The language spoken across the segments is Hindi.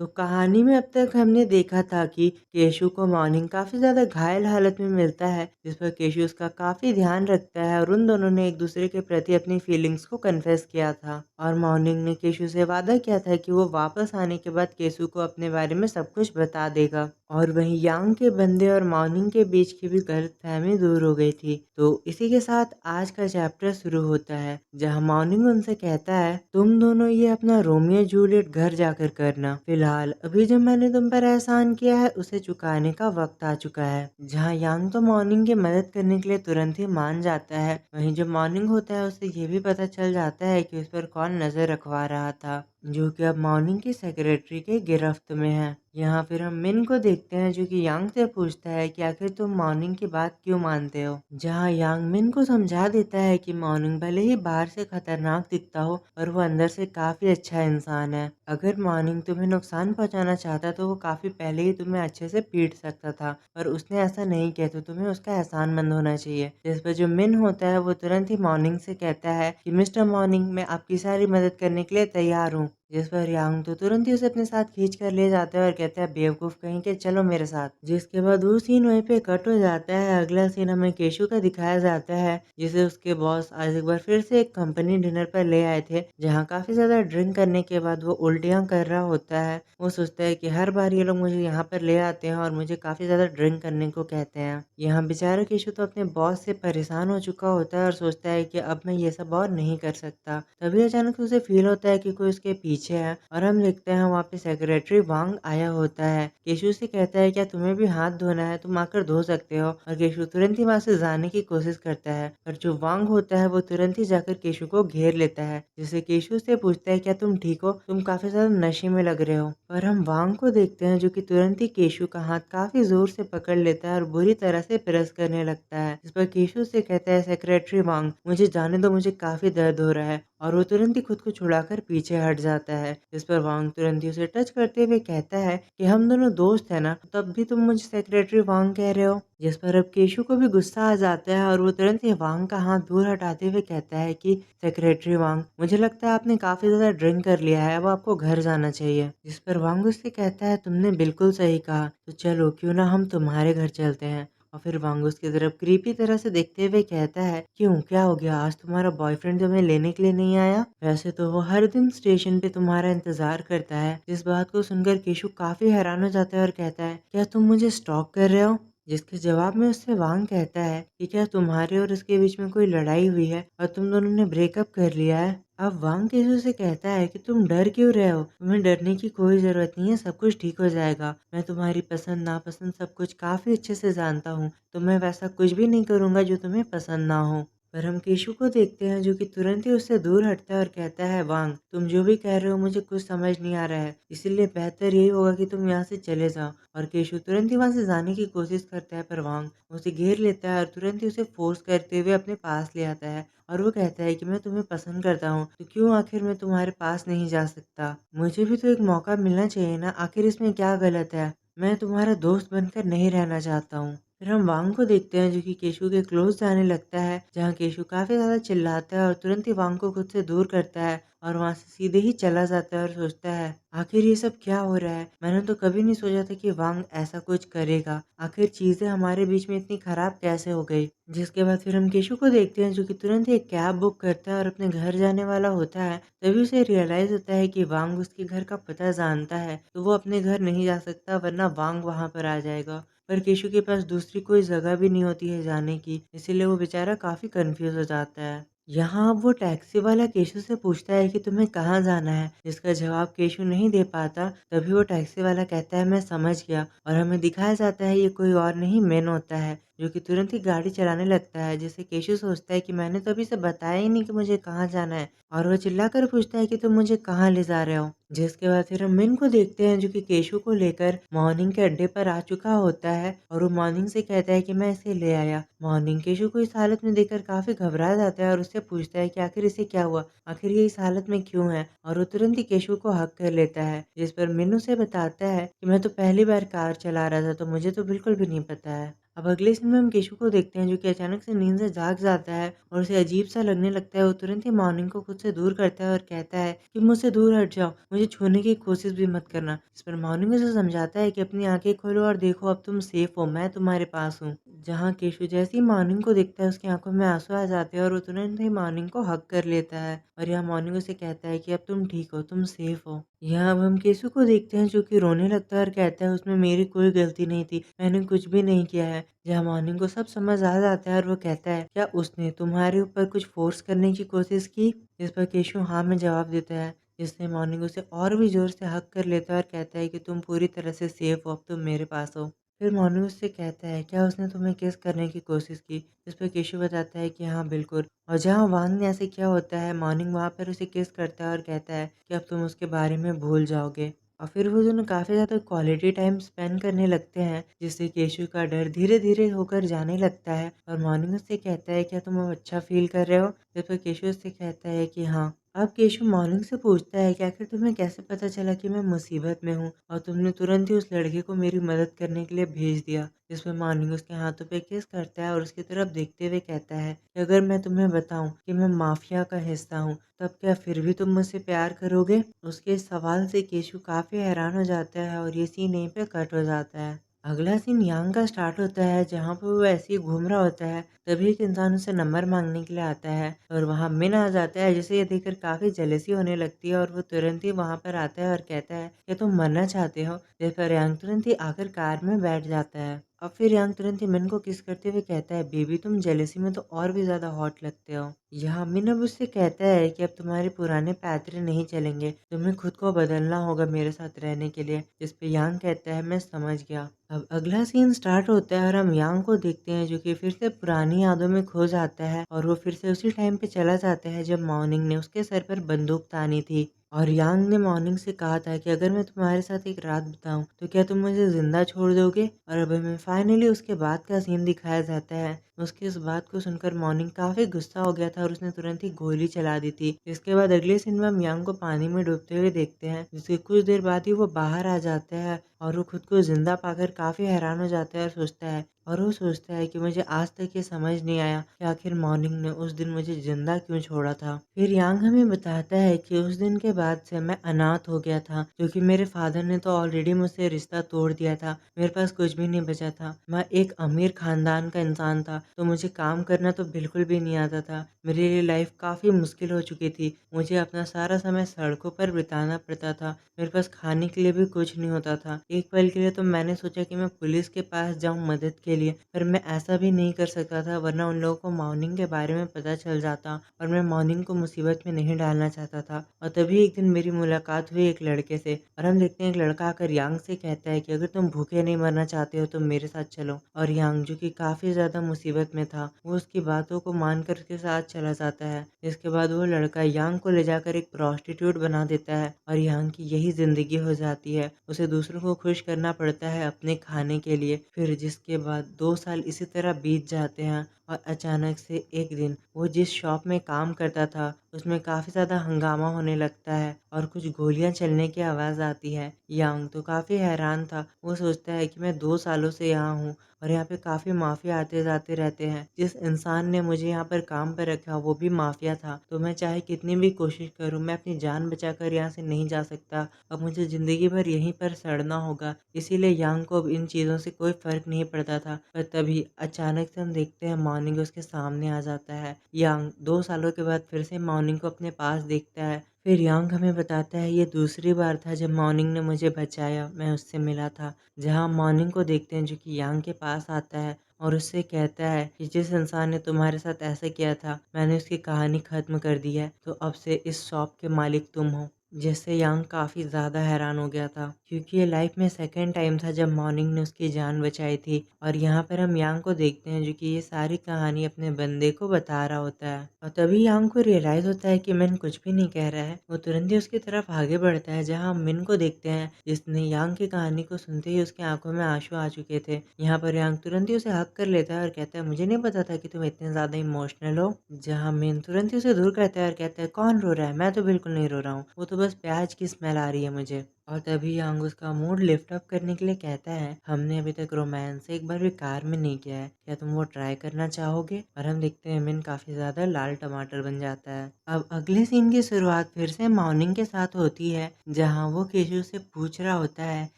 तो कहानी में अब तक हमने देखा था कि केशु को मॉर्निंग काफ़ी ज़्यादा घायल हालत में मिलता है, जिस पर केशु उसका काफ़ी ध्यान रखता है और उन दोनों ने एक दूसरे के प्रति अपनी फीलिंग्स को कन्फेस किया था। और मॉर्निंग ने केशु से वादा किया था कि वो वापस आने के बाद केशु को अपने बारे में सब कुछ बता देगा। और वहीं यांग के बंदे और मॉर्निंग के बीच की भी गलतफहमी दूर हो गई थी। तो इसी के साथ आज का चैप्टर शुरू होता है, जहां मॉर्निंग उनसे कहता है, तुम दोनों ये अपना रोमियो जूलियट घर जाकर करना। फिलहाल अभी जो मैंने तुम पर एहसान किया है उसे चुकाने का वक्त आ चुका है। जहां यांग तो मॉर्निंग की मदद करने के लिए तुरंत ही मान जाता है, वहीं जो मॉर्निंग होता है उसे ये भी पता चल जाता है कि उस पर कौन नजर रखवा रहा था, जो कि अब मॉर्निंग की सेक्रेटरी के गिरफ्त में है। यहाँ फिर हम मिन को देखते हैं, जो कि यांग से पूछता है कि आखिर तुम मॉर्निंग की बात क्यों मानते हो। जहाँ यांग मिन को समझा देता है कि मॉर्निंग भले ही बाहर से खतरनाक दिखता हो पर वो अंदर से काफी अच्छा इंसान है। अगर मॉर्निंग तुम्हें नुकसान पहुंचाना चाहता तो वो काफी पहले ही तुम्हें अच्छे से पीट सकता था, पर उसने ऐसा नहीं किया, तो तुम्हें उसका एहसानमंद होना चाहिए। जिस पर जो मिन होता है वो तुरंत ही मॉर्निंग से कहता है कि मिस्टर मॉर्निंग, मैं आपकी सारी मदद करने के लिए तैयार हूँ। जिस पर यांग तो तुरंत ही उसे अपने साथ खींच कर ले जाता है और कहता है, बेवकूफ कहीं के, चलो मेरे साथ। जिसके बाद वो सीन वहीं पे कट हो जाता है। अगला सीन हमें केशु का दिखाया जाता है, जिसे उसके बॉस आज एक बार फिर से एक कंपनी डिनर पर ले आए थे, जहाँ काफी ज्यादा ड्रिंक करने के बाद वो उल्टियां कर रहा होता है। वो सोचता है कि हर बार ये लोग मुझे यहाँ पर ले आते हैं और मुझे काफी ज्यादा ड्रिंक करने को कहते हैं। यहाँ बेचारा केशु तो अपने बॉस से परेशान हो चुका होता है और सोचता है कि अब मैं ये सब और नहीं कर सकता। तभी अचानक से उसे फील होता है कि कोई उसके पीछे है और हम देखते हैं वहाँ पे सेक्रेटरी वांग आया होता है। केशु से कहता है, क्या तुम्हें भी हाथ धोना है, तुम आकर धो सकते हो। और केशु तुरंत ही वहाँ से जाने की कोशिश करता है, पर जो वांग होता है वो तुरंत ही जाकर केशु को घेर लेता है, जिससे केशु से पूछता है, क्या तुम ठीक हो, तुम काफी ज्यादा नशे में लग रहे हो। पर हम वांग को देखते हैं, जो कि तुरंत ही केशु का हाथ काफी जोर से पकड़ लेता है और बुरी तरह से प्रेस करने लगता है। इस पर केशु से कहता है, सेक्रेटरी वांग, मुझे जाने दो, मुझे काफी दर्द हो रहा है। और वो तुरंत ही खुद को छुड़ाकर पीछे हट जाता है। इस पर वांग तुरंत ही उसे टच करते हुए कहता है कि हम दोनों दोस्त है ना, तब भी तुम मुझे सेक्रेटरी वांग कह रहे हो। जिस पर अब केशु को भी गुस्सा आ जाता है और वो तुरंत ही वांग का हाथ दूर हटाते हुए कहता है कि सेक्रेटरी वांग, मुझे लगता है आपने काफी ज्यादा ड्रिंक कर लिया है, अब आपको घर जाना चाहिए। जिस पर वांग उससे कहता है, तुमने बिल्कुल सही कहा, तो चलो क्यों ना हम तुम्हारे घर चलते हैं। और फिर वांग उसकी तरफ क्रीपी तरह से देखते हुए कहता है, क्यों, क्या हो गया, आज तुम्हारा बॉयफ्रेंड तुम्हें लेने के लिए नहीं आया? वैसे तो वो हर दिन स्टेशन पे तुम्हारा इंतजार करता है। इस बात को सुनकर केशु काफी हैरान हो जाता है और कहता है, क्या तुम मुझे स्टॉक कर रहे हो? जिसके जवाब में उससे वांग कहता है कि क्या तुम्हारे और उसके बीच में कोई लड़ाई हुई है और तुम दोनों ने ब्रेकअप कर लिया है? अब वांग केशु से कहता है कि तुम डर क्यों रहे हो, तुम्हें डरने की कोई जरूरत नहीं है, सब कुछ ठीक हो जाएगा। मैं तुम्हारी पसंद नापसंद सब कुछ काफी अच्छे से जानता हूँ, तो मैं वैसा कुछ भी नहीं करूंगा जो तुम्हें पसंद ना हो। पर हम केशु को देखते हैं, जो कि तुरंत ही उससे दूर हटता है और कहता है, वांग, तुम जो भी कह रहे हो मुझे कुछ समझ नहीं आ रहा है, इसीलिए बेहतर यही होगा कि तुम यहाँ से चले जाओ। और केशु तुरंत ही वहां से जाने की कोशिश करता है, पर वांग उसे घेर लेता है और तुरंत ही उसे फोर्स करते हुए अपने पास ले आता है। और वो कहता है कि मैं तुम्हें पसंद करता हूँ, तो क्यों आखिर मैं तुम्हारे पास नहीं जा सकता? मुझे भी तो एक मौका मिलना चाहिए ना, आखिर इसमें क्या गलत है? मैं तुम्हारा दोस्त बनकर नहीं रहना चाहता हूँ। फिर हम वांग को देखते हैं, जो कि केशु के क्लोज जाने लगता है, जहाँ केशु काफी ज्यादा चिल्लाता है और तुरंत ही वांग को खुद से दूर करता है और वहां से सीधे ही चला जाता है और सोचता है, आखिर ये सब क्या हो रहा है? मैंने तो कभी नहीं सोचा था कि वांग ऐसा कुछ करेगा। आखिर चीजें हमारे बीच में इतनी खराब कैसे हो गई? जिसके बाद फिर हम केशु को देखते हैं, जो कि तुरंत ही एक कैब बुक करता है और अपने घर जाने वाला होता है। तभी उसे रियलाइज होता है कि वांग उसके घर का पता जानता है, तो वो अपने घर नहीं जा सकता, वरना वांग वहां पर आ जाएगा। पर केशु के पास दूसरी कोई जगह भी नहीं होती है जाने की, इसीलिए वो बेचारा काफी कंफ्यूज हो जाता है। यहाँ अब वो टैक्सी वाला केशु से पूछता है कि तुम्हें कहाँ जाना है, जिसका जवाब केशु नहीं दे पाता। तभी वो टैक्सी वाला कहता है, मैं समझ गया। और हमें दिखाया जाता है ये कोई और नहीं, मेन होता है, जो कि तुरंत ही गाड़ी चलाने लगता है। जिससे केशु सोचता है कि मैंने तो अभी से बताया ही नहीं कि मुझे कहाँ जाना है, और वो चिल्लाकर पूछता है कि तुम मुझे कहाँ ले जा रहे हो। जिसके बाद फिर हम मिन को देखते हैं, जो कि केशु को लेकर मॉर्निंग के अड्डे पर आ चुका होता है और वो मॉर्निंग से कहता है कि मैं इसे ले आया। मॉर्निंग केशु को इस हालत में देखकर काफी घबरा जाता है और उससे पूछता है कि आखिर इसे क्या हुआ, आखिर ये इस हालत में क्यों है। और वो तुरंत ही केशु को हक कर लेता है, जिस पर मिन उसे बताता है कि मैं तो पहली बार कार चला रहा था, तो मुझे तो बिल्कुल भी नहीं पता है। अब अगले सीन में हम केशु को देखते हैं जो कि अचानक से नींद से जाग जाता है और उसे अजीब-सा लगने लगता है। वो तुरंत ही मॉर्निंग को खुद से दूर करता है और कहता है कि मुझसे दूर हट जाओ, मुझे छूने की कोशिश भी मत करना। इस पर मॉर्निंग उसे समझाता है कि अपनी आँखें खोलो और देखो, अब तुम सेफ हो, मैं तुम्हारे पास हूँ। जहाँ केशु जैसे ही मॉर्निंग को देखता है उसकी आँखों में आँसू आ जाते हैं और वो तुरंत ही मॉर्निंग को हग कर लेता है और यहाँ मॉर्निंग उसे कहता है कि अब तुम ठीक हो, तुम सेफ हो। यहाँ अब हम केशु को देखते हैं जो कि रोने लगता है और कहता है उसमें मेरी कोई गलती नहीं थी, मैंने कुछ भी नहीं किया है। जहाँ मॉर्निंग को सब समझ आ जाता है और वो कहता है क्या उसने तुम्हारे ऊपर कुछ फ़ोर्स करने की कोशिश की? इस पर केशु हाँ में जवाब देता है, जिससे मॉर्निंग उसे और भी ज़ोर से हग कर लेता है और कहता है कि तुम पूरी तरह से सेफ हो, अब तुम मेरे पास हो। फिर मोनू उससे कहता है, "क्या उसने तुम्हें किस करने की कोशिश की?" इस पे केशव बताता है कि हाँ, बिल्कुल। और जहाँ वांग ने ऐसे किया होता है, मॉर्निंग वहाँ पर उसे किस करता है और कहता है कि अब तुम उसके बारे में भूल जाओगे। और फिर वो दोनों काफ़ी ज़्यादा क्वालिटी टाइम स्पेंड करने लगते हैं, जिससे केशु का डर धीरे-धीरे होकर जाने लगता है और मॉर्निंग उससे कहता है, "क्या तुम अब अच्छा फ़ील कर रहे हो?" इस पर केशु उससे कहता है कि हाँ। अब केशव मॉर्निंग से पूछता है कि आखिर तुम्हें कैसे पता चला कि मैं मुसीबत में हूँ और तुमने तुरंत ही उस लड़के को मेरी मदद करने के लिए भेज दिया। जिसमें मॉर्निंग उसके हाथों पे किस करता है और उसकी तरफ देखते हुए कहता है कि अगर मैं तुम्हें बताऊं कि मैं माफिया का हिस्सा हूँ, तब क्या फिर भी तुम मुझसे प्यार करोगे? उसके इस सवाल से केशु काफी हैरान हो जाता है और ये सीन यहीं पे कट हो जाता है। अगला सीन यांग का स्टार्ट होता है जहाँ पर वो ऐसे ही घूम रहा होता है, तभी एक इंसान उससे नंबर मांगने के लिए आता है और वहाँ मिन आ जाता है, जिसे ये देखकर काफी जेलसी होने लगती है और वो तुरंत ही वहाँ पर आता है और कहता है कि तुम मरना चाहते हो। जिस पर यांग तुरंत ही आकर कार में बैठ जाता है। अब फिर यांग तुरंत ही मिन को किस करते हुए कहता है, बेबी तुम जेलसी में तो और भी ज्यादा हॉट लगते हो। यहाँ मिन अब उससे कहता है कि अब तुम्हारे पुराने पैतरे नहीं चलेंगे, तुम्हें खुद को बदलना होगा मेरे साथ रहने के लिए। जिस पे यांग कहता है, मैं समझ गया। अब अगला सीन स्टार्ट होता है और हम यांग को देखते हैं जो कि फिर से पुरानी यादों में खो जाता है और वो फिर से उसी टाइम पे चला जाता है जब मॉर्निंग ने उसके सर पर बंदूक तानी थी। और यांग ने मॉर्निंग से कहा था कि अगर मैं तुम्हारे साथ एक रात बिताऊं तो क्या तुम मुझे जिंदा छोड़ दोगे? और अब हमें फाइनली उसके बाद का सीन दिखाया जाता है। उसकी इस बात को सुनकर मॉर्निंग काफी गुस्सा हो गया था और उसने तुरंत ही गोली चला दी थी। इसके बाद अगले सीन में हम यांग को पानी में डूबते हुए देखते हैं, जिसके कुछ देर बाद ही वो बाहर आ जाता है और वो खुद को जिंदा पाकर काफी हैरान हो जाता है और वो सोचता है कि मुझे आज तक ये समझ नहीं आया कि आखिर मॉर्निंग ने उस दिन मुझे जिंदा क्यों छोड़ा था। फिर यांग हमें बताता है कि उस दिन के बाद से मैं अनाथ हो गया था, क्योंकि मेरे फादर ने तो ऑलरेडी मुझसे रिश्ता तोड़ दिया था। मेरे पास कुछ भी नहीं बचा था। मैं एक अमीर खानदान का इंसान था, तो मुझे काम करना तो बिल्कुल भी नहीं आता था। मेरे लिए लाइफ काफी मुश्किल हो चुकी थी। मुझे अपना सारा समय सड़कों पर बिताना पड़ता था। मेरे पास खाने के लिए भी कुछ नहीं होता था। एक पल के लिए तो मैंने सोचा कि मैं पुलिस के पास जाऊं मदद के लिए, पर मैं ऐसा भी नहीं कर सकता था, वरना उन लोगों को मॉर्निंग के बारे में पता चल जाता और मैं मॉर्निंग को मुसीबत में नहीं डालना चाहता था। और तभी एक दिन मेरी मुलाकात हुई एक लड़के से और हम देखते हैं एक लड़का आकर यांग से कहता है कि अगर तुम भूखे नहीं मरना चाहते हो तो मेरे साथ चलो। और यांग जो कि काफी ज्यादा मुसीबत में था, वो उसकी बातों को मानकर उसके साथ चला जाता है। इसके बाद वो लड़का यांग को ले जाकर एक प्रोस्टिट्यूट बना देता है और यांग की यही जिंदगी हो जाती है। उसे दूसरों को खुश करना पड़ता है अपने खाने के लिए। फिर जिसके बाद 2 साल इसी तरह बीत जाते हैं और अचानक से एक दिन वो जिस शॉप में काम करता था उसमें काफी ज्यादा हंगामा होने लगता है और कुछ गोलियां चलने की आवाज आती है। यांग तो काफी हैरान था। वो सोचता है कि मैं 2 सालों से यहाँ हूँ और यहाँ पे काफी माफिया आते जाते रहते हैं। जिस इंसान ने मुझे यहाँ पर काम पर रखा वो भी माफिया था, तो मैं चाहे कितनी भी कोशिश करूँ मैं अपनी जान बचाकर यहाँ से नहीं जा सकता। अब मुझे जिंदगी भर यहीं पर सड़ना होगा। इसीलिए यांग को अब इन चीज़ों से कोई फर्क नहीं पड़ता था। पर तभी अचानक से हम देखते हैं मॉर्निंग उसके सामने आ जाता है। यांग 2 सालों के बाद फिर से मॉर्निंग को अपने पास देखता है। फिर यांग हमें बताता है ये दूसरी बार था जब मॉर्निंग ने मुझे बचाया, मैं उससे मिला था। जहाँ मॉर्निंग को देखते हैं जो कि यांग के पास आता है और उससे कहता है कि जिस इंसान ने तुम्हारे साथ ऐसा किया था मैंने उसकी कहानी खत्म कर दी है, तो अब से इस शॉप के मालिक तुम हो। जिससे यांग काफ़ी ज़्यादा हैरान हो गया था, क्योंकि ये लाइफ में सेकंड टाइम था जब मॉर्निंग ने उसकी जान बचाई थी। और यहाँ पर हम यांग को देखते हैं जो कि ये सारी कहानी अपने बंदे को बता रहा होता है और तभी यांग को रियलाइज होता है कि मिन कुछ भी नहीं कह रहा है। वो तुरंत ही उसकी तरफ आगे बढ़ता है, जहाँ हम मिन को देखते हैं जिसने यांग की कहानी को सुनते ही उसकी आंखों में आंसू आ चुके थे। यहाँ पर यांग तुरंत ही उसे हक कर लेता है और कहता है मुझे नहीं पता था कि तुम इतने ज्यादा इमोशनल हो। जहाँ मिन तुरंत ही उसे दूर करता है और कहता है कौन रो रहा है, मैं तो बिल्कुल नहीं रो रहा हूँ, वो तो बस प्याज की स्मेल आ रही है मुझे। और तभी यांग उसका मूड लिफ्ट अप करने के लिए कहता है, हमने अभी तक रोमांस एक बार भी कार में नहीं किया है, क्या तुम वो ट्राई करना चाहोगे? और हम देखते हैं मिन काफी ज्यादा लाल टमाटर बन जाता है। अब अगले सीन की शुरुआत फिर से मॉर्निंग के साथ होती है, जहाँ वो केशु से पूछ रहा होता है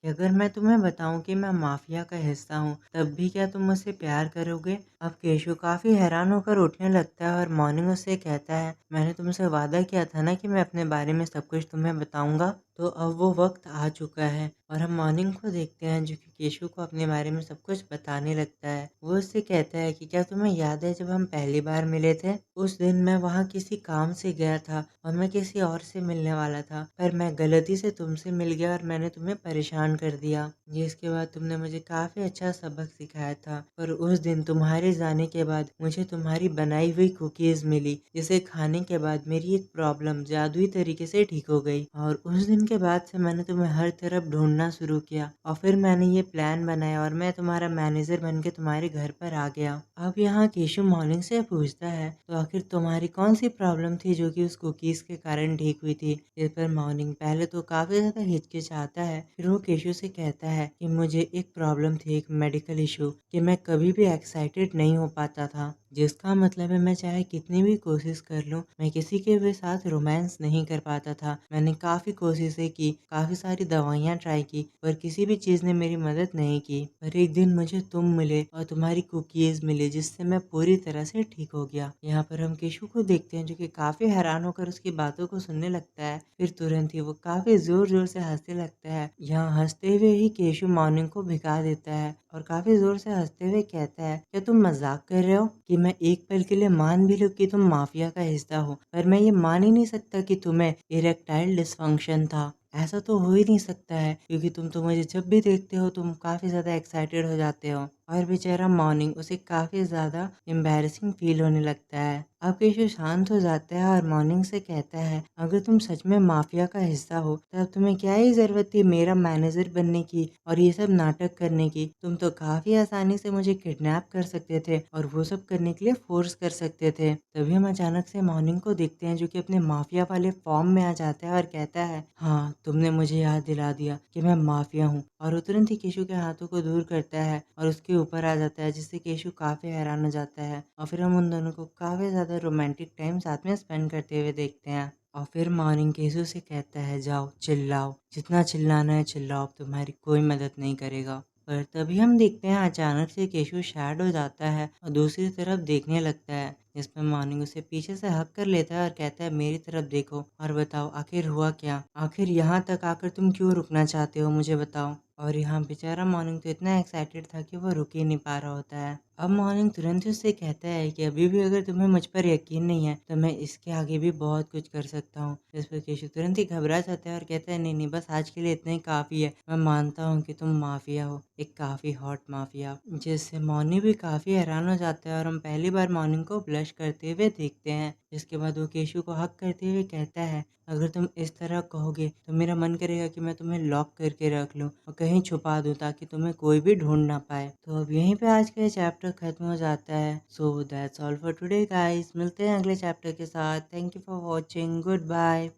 कि अगर मैं तुम्हें बताऊं कि मैं माफिया का हिस्सा हूँ, तब भी क्या तुम मुझसे प्यार करोगे? अब केशु काफी हैरान होकर उठने लगता है और मॉर्निंग उससे कहता है, मैंने तुमसे वादा किया था ना कि मैं अपने बारे में सब कुछ तुम्हें बताऊंगा। तो अब वो वक्त आ चुका है और हम मॉर्निंग को देखते हैं जो कि केशु को अपने बारे में सब कुछ बताने लगता है। वो उससे कहता है कि क्या तुम्हें याद है जब हम पहली बार मिले थे? उस दिन मैं वहाँ किसी काम से गया था और मैं किसी और से मिलने वाला था, पर मैं गलती से तुमसे मिल गया और मैंने तुम्हें परेशान कर दिया। जिसके बाद तुमने मुझे काफी अच्छा सबक सिखाया था, पर उस दिन तुम्हारे जाने के बाद मुझे तुम्हारी बनाई हुई कुकीज मिली, जिसे खाने के बाद मेरी एक प्रॉब्लम जादुई तरीके से ठीक हो गई। और उस दिन के बाद से मैंने तुम्हें हर तरफ ढूंढना शुरू किया और फिर मैंने ये प्लान बनाया और मैं तुम्हारा मैनेजर बन के तुम्हारे घर पर आ गया। अब यहाँ केशु मॉर्निंग से पूछता है, तो आखिर तुम्हारी कौन सी प्रॉब्लम थी जो कि उस कुकीज के कारण ठीक हुई थी? इस पर मॉर्निंग पहले तो काफी ज्यादा हिचकिचाता है, फिर वो केशु से कहता है कि मुझे एक प्रॉब्लम थी, एक मेडिकल इशू, कि मैं कभी भी एक्साइटेड नहीं हो पाता था, जिसका मतलब है मैं चाहे कितनी भी कोशिश कर लूं, मैं किसी के भी साथ रोमांस नहीं कर पाता था। मैंने काफी कोशिशें की, काफी सारी दवाइयाँ ट्राई की, पर किसी भी चीज ने मेरी मदद नहीं की। पर एक दिन मुझे तुम मिले और तुम्हारी कुकीज मिली, जिससे मैं पूरी तरह से ठीक हो गया। यहाँ पर हम केशु को देखते हैं जो कि काफी हैरान होकर उसकी बातों को सुनने लगता है, फिर तुरंत ही वो काफी जोर जोर से हंसने लगता है। यहाँ हंसते हुए ही केशु मॉर्निंग को भिगा देता है और काफी जोर से हंसते हुए कहता है, क्या तुम मजाक कर रहे हो कि मैं एक पल के लिए मान भी लूं कि तुम माफिया का हिस्सा हो, पर मैं ये मान ही नहीं सकता कि तुम्हें इरेक्टाइल डिसफंक्शन था। ऐसा तो हो ही नहीं सकता है, क्योंकि तुम तो मुझे जब भी देखते हो तुम काफी ज्यादा एक्साइटेड हो जाते हो। और बेचारा मॉर्निंग उसे काफी ज्यादा एम्बैरेसिंग फील होने लगता है। अब केशव शांत हो जाता है और मॉर्निंग से कहता है, अगर तुम सच में माफिया का हिस्सा हो तब तुम्हें क्या ही जरूरत थी मेरा मैनेजर बनने की और ये सब नाटक करने की? तुम तो काफी आसानी से मुझे किडनैप कर सकते थे और वो सब करने के लिए फोर्स कर सकते थे। तभी हम अचानक से मॉर्निंग को देखते हैं जो कि अपने माफिया वाले फॉर्म में आ जाता है और कहता है, हाँ तुमने मुझे याद दिला दिया कि मैं माफिया हूँ। और वो तुरंत ही केशु के हाथों को दूर करता है और उसके ऊपर आ जाता है, जिससे केशु काफी हैरान हो जाता है। और फिर हम उन दोनों को काफी ज्यादा रोमांटिक टाइम साथ में स्पेंड करते हुए देखते हैं। और फिर मॉर्निंग केशु से कहता है, जाओ चिल्लाओ, जितना चिल्लाना है चिल्लाओ, अब तुम्हारी कोई मदद नहीं करेगा। पर तभी हम देखते हैं अचानक से केशु शैड हो जाता है और दूसरी तरफ देखने लगता है, जिसमें मॉर्निंग उसे पीछे से हक कर लेता है और कहता है, मेरी तरफ देखो और बताओ आखिर हुआ क्या? आखिर यहाँ तक आकर तुम क्यों रुकना चाहते हो, मुझे बताओ। और यहाँ बेचारा मॉर्निंग तो इतना एक्साइटेड था कि वो रुक ही नहीं पा रहा होता है। अब मॉर्निंग तुरंत ही उससे कहता है कि अभी भी अगर तुम्हें मुझ पर यकीन नहीं है तो मैं इसके आगे भी बहुत कुछ कर सकता हूँ। इस पर केशु तुरंत ही घबरा जाता है और कहता है, नहीं नहीं, बस आज के लिए इतना ही काफी है। मैं मानता हूँ कि तुम माफिया हो, एक काफी हॉट माफिया। जिससे मॉर्निंग भी काफी हैरान हो जाता है और हम पहली बार मॉर्निंग को ब्लश करते हुए देखते हैं। जिसके बाद वो केशु को हक करते हुए कहता है, अगर तुम इस तरह कहोगे तो मेरा मन करेगा कि मैं तुम्हें लॉक करके रख लूं और कहीं छुपा दूं ताकि तुम्हें कोई भी ढूंढ ना पाए। तो अब यहीं पे आज का ये चैप्टर खत्म हो जाता है। So that's all for today guys, मिलते हैं अगले चैप्टर के साथ। Thank you for watching, good bye.